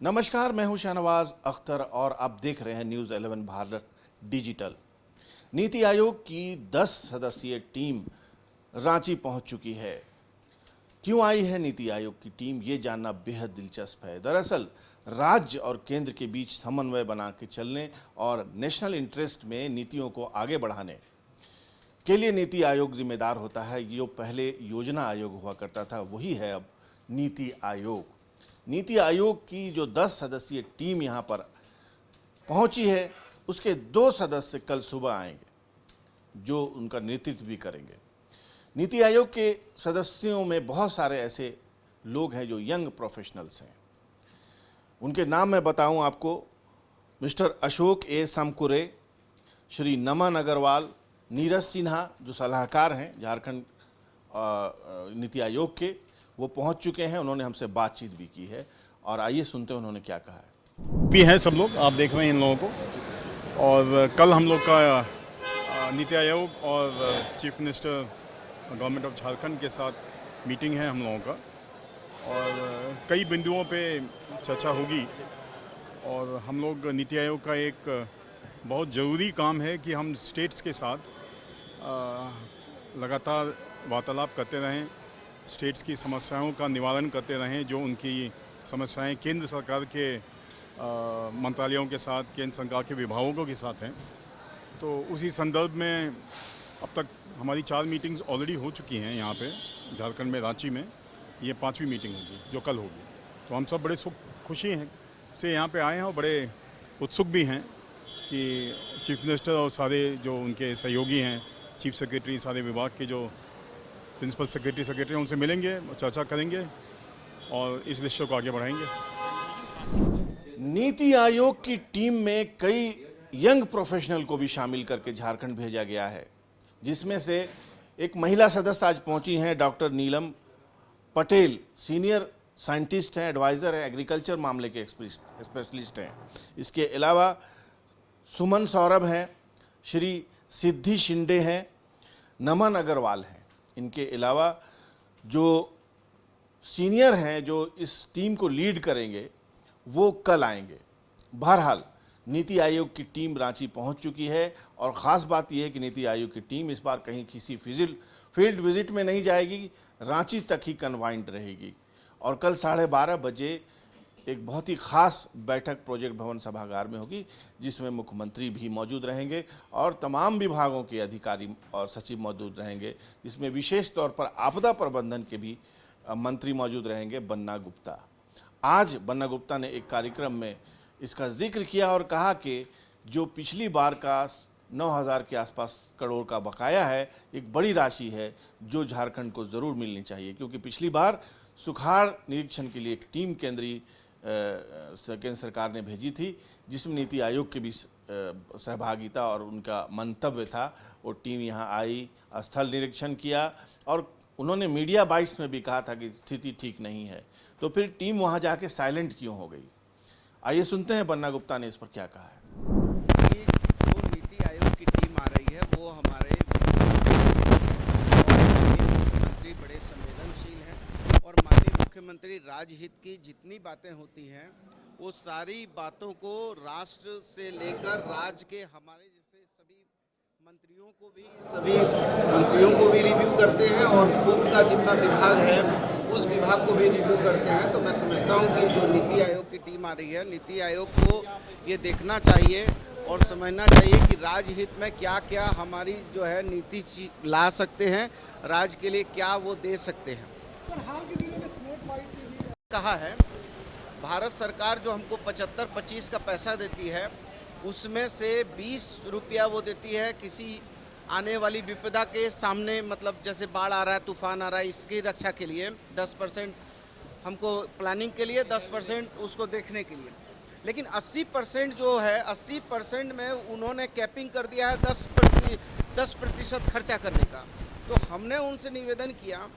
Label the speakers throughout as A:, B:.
A: नमस्कार, मैं हूं शाहनवाज अख्तर और आप देख रहे हैं न्यूज़ 11 भारत डिजिटल। नीति आयोग की 10 सदस्यीय टीम रांची पहुंच चुकी है। क्यों आई है नीति आयोग की टीम, ये जानना बेहद दिलचस्प है। दरअसल राज्य और केंद्र के बीच समन्वय बना के चलने और नेशनल इंटरेस्ट में नीतियों को आगे बढ़ाने के लिए नीति आयोग जिम्मेदार होता है। जो पहले योजना आयोग हुआ करता था, वही है अब नीति आयोग। नीति आयोग की जो 10 सदस्यीय टीम यहाँ पर पहुँची है, उसके 2 सदस्य कल सुबह आएंगे जो उनका नेतृत्व भी करेंगे। नीति आयोग के सदस्यों में बहुत सारे ऐसे लोग हैं जो यंग प्रोफेशनल्स हैं। उनके नाम मैं बताऊं आपको, मिस्टर अशोक ए समकुरे, श्री नमन अग्रवाल, नीरज सिन्हा जो सलाहकार हैं झारखंड नीति आयोग के, वो पहुंच चुके हैं। उन्होंने हमसे बातचीत भी की है और आइए सुनते हैं उन्होंने क्या कहा है।
B: भी हैं सब लोग, आप देख रहे हैं इन लोगों को। और कल हम लोग का नीति आयोग और chief minister government of Jharkhand के साथ मीटिंग है हम लोगों का, और कई बिंदुओं पे चर्चा होगी। और हम लोग नीति आयोग का एक बहुत ज़रूरी काम है कि हम स्टेट्स के साथ लगातार वार्तालाप करते रहें, स्टेट्स की समस्याओं का निवारण करते रहें, जो उनकी समस्याएं केंद्र सरकार के मंत्रालयों के साथ, केंद्र सरकार के विभागों के साथ हैं। तो उसी संदर्भ में अब तक हमारी 4 मीटिंग्स ऑलरेडी हो चुकी हैं यहाँ पे झारखंड में, रांची में। ये 5वीं मीटिंग होगी जो कल होगी। तो हम सब बड़े खुशी हैं से यहाँ पे आए हैं और बड़े उत्सुक भी हैं कि चीफ मिनिस्टर और सारे जो उनके सहयोगी हैं, चीफ सेक्रेटरी, सारे विभाग के जो प्रिंसिपल सेक्रेटरी उनसे मिलेंगे, चर्चा करेंगे और इस विषय को आगे बढ़ाएंगे।
A: नीति आयोग की टीम में कई यंग प्रोफेशनल को भी शामिल करके झारखंड भेजा गया है, जिसमें से एक महिला सदस्य आज पहुंची हैं, डॉक्टर नीलम पटेल, सीनियर साइंटिस्ट हैं, एडवाइज़र हैं, एग्रीकल्चर मामले के स्पेशलिस्ट हैं। इसके अलावा सुमन सौरभ हैं, श्री सिद्धि शिंदे हैं, नमन अग्रवाल हैं। इनके अलावा जो सीनियर हैं जो इस टीम को लीड करेंगे, वो कल आएंगे। बहरहाल नीति आयोग की टीम रांची पहुंच चुकी है और ख़ास बात यह है कि नीति आयोग की टीम इस बार कहीं किसी फील्ड विजिट में नहीं जाएगी, रांची तक ही कन्वाइंड रहेगी। और कल 12:30 बजे एक बहुत ही ख़ास बैठक प्रोजेक्ट भवन सभागार में होगी, जिसमें मुख्यमंत्री भी मौजूद रहेंगे और तमाम विभागों के अधिकारी और सचिव मौजूद रहेंगे। इसमें विशेष तौर पर आपदा प्रबंधन के भी मंत्री मौजूद रहेंगे, बन्ना गुप्ता। आज बन्ना गुप्ता ने एक कार्यक्रम में इसका जिक्र किया और कहा कि जो पिछली बार का 9,000 के आसपास करोड़ का बकाया है, एक बड़ी राशि है जो झारखंड को ज़रूर मिलनी चाहिए, क्योंकि पिछली बार सुखाड़ निरीक्षण के लिए एक टीम केंद्र सरकार ने भेजी थी, जिसमें नीति आयोग की भी सहभागिता और उनका मंतव्य था। वो टीम यहाँ आई, स्थल निरीक्षण किया और उन्होंने मीडिया बाइट्स में भी कहा था कि स्थिति ठीक नहीं है। तो फिर टीम वहाँ जाके साइलेंट क्यों हो गई? आइए सुनते हैं बन्ना गुप्ता ने इस पर क्या कहा है।
C: जो नीति आयोग की टीम आ रही है वो हमारे मुख्यमंत्री बड़े संवेदनशील हैं और माननीय मुख्यमंत्री राजहित की जितनी बातें होती हैं वो सारी बातों को राष्ट्र से लेकर राज्य के हमारे जैसे सभी मंत्रियों को भी रिव्यू करते हैं और खुद का जितना विभाग है उस विभाग को भी रिव्यू करते हैं। तो मैं समझता हूं कि जो नीति आयोग की टीम आ रही है, नीति आयोग को ये देखना चाहिए और समझना चाहिए कि राज्यहित में क्या क्या हमारी जो है नीति ला सकते हैं, राज्य के लिए क्या वो दे सकते हैं। कहा है भारत सरकार जो हमको 75-25 का पैसा देती है, उसमें से 20 रुपया वो देती है किसी आने वाली विपदा के सामने, मतलब जैसे बाढ़ आ रहा है, तूफान आ रहा है, इसकी रक्षा के लिए 10% हमको प्लानिंग के लिए, 10% उसको देखने के लिए। लेकिन 80% जो है, 80% में उन्होंने कैपिंग कर दिया है 10% खर्चा करने का। तो हमने उनसे निवेदन किया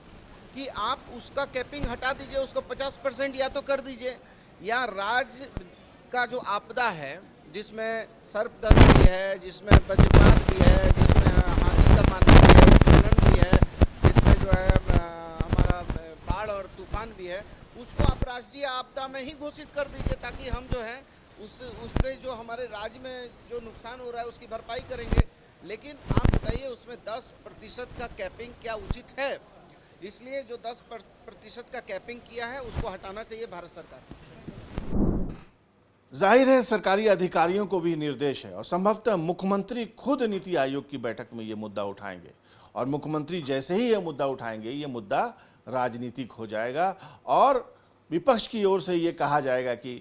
C: कि आप उसका कैपिंग हटा दीजिए, उसको 50% या तो कर दीजिए, या राज्य का जो आपदा है जिसमें सर्पदंश भी है, जिसमें वज्रपात भी है, जिसमें हाथी का मारना भी है, खनन भी है, जिसमें जो है हमारा बाढ़ और तूफान नुकसान भी है उसको आप राष्ट्रीय आपदा में ही घोषित कर दीजिए, ताकि हम जो है उससे जो हमारे राज्य में जो नुकसान हो रहा है उसकी भरपाई करेंगे। लेकिन आप बताइए उसमें 10% का कैपिंग क्या उचित है? इसलिए जो 10% का कैपिंग किया है उसको हटाना चाहिए भारत सरकार को।
A: जाहिर है सरकारी अधिकारियों को भी निर्देश है और संभवतः मुख्यमंत्री खुद नीति आयोग की बैठक में ये मुद्दा उठाएंगे और मुख्यमंत्री जैसे ही ये मुद्दा उठाएंगे ये मुद्दा राजनीतिक हो जाएगा और विपक्ष की ओर से ये कहा जाएगा कि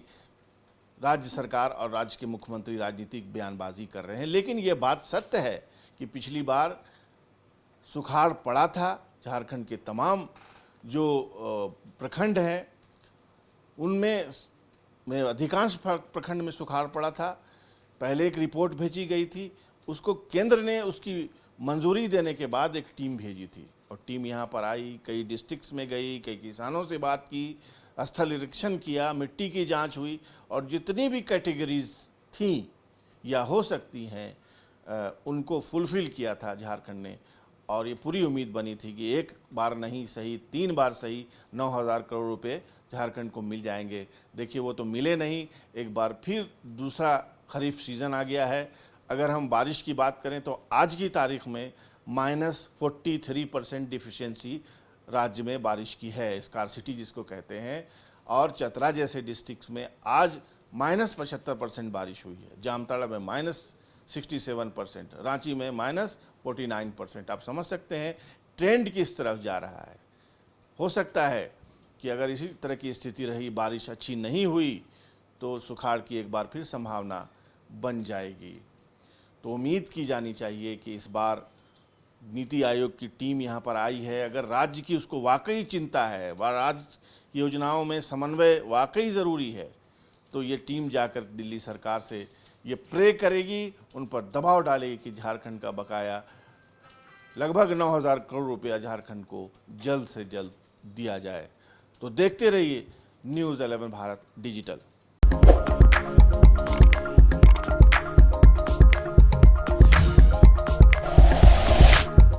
A: राज्य सरकार और राज्य के मुख्यमंत्री राजनीतिक बयानबाजी कर रहे हैं। लेकिन ये बात सत्य है कि पिछली बार सुखाड़ पड़ा था, झारखंड के तमाम जो प्रखंड हैं उनमें अधिकांश प्रखंड में सुखाड़ पड़ा था। पहले एक रिपोर्ट भेजी गई थी, उसको केंद्र ने उसकी मंजूरी देने के बाद एक टीम भेजी थी और टीम यहाँ पर आई, कई डिस्ट्रिक्ट्स में गई, कई किसानों से बात की, स्थल निरीक्षण किया, मिट्टी की जांच हुई और जितनी भी कैटेगरीज थी या हो सकती हैं उनको फुलफिल किया था झारखंड ने। और ये पूरी उम्मीद बनी थी कि एक बार नहीं सही 3 बार सही 9,000 करोड़ रुपए झारखंड को मिल जाएंगे। देखिए वो तो मिले नहीं, एक बार फिर दूसरा खरीफ सीज़न आ गया है। अगर हम बारिश की बात करें तो आज की तारीख में -43% डिफिशियंसी राज्य में बारिश की है, स्कार्सिटी जिसको कहते हैं। और चतरा जैसे डिस्ट्रिक्ट्स में आज -75% बारिश हुई है, जामताड़ा में -67%, रांची में -49%। आप समझ सकते हैं ट्रेंड किस तरफ जा रहा है। हो सकता है कि अगर इसी तरह की स्थिति रही, बारिश अच्छी नहीं हुई तो सुखाड़ की एक बार फिर संभावना बन जाएगी। तो उम्मीद की जानी चाहिए कि इस बार नीति आयोग की टीम यहाँ पर आई है, अगर राज्य की उसको वाकई चिंता है, राज्य की योजनाओं में समन्वय वाकई ज़रूरी है, तो ये टीम जाकर दिल्ली सरकार से ये प्रे करेगी, उन पर दबाव डालेगी कि झारखंड का बकाया लगभग 9,000 करोड़ रुपया झारखंड को जल्द से जल्द दिया जाए। तो देखते रहिए news 11 Bharat digital.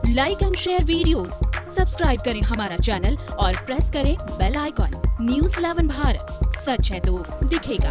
D: Like and share videos, subscribe करें हमारा चैनल और प्रेस करें बेल आइकॉन। न्यूज़ 11 भारत, सच है तो दिखेगा।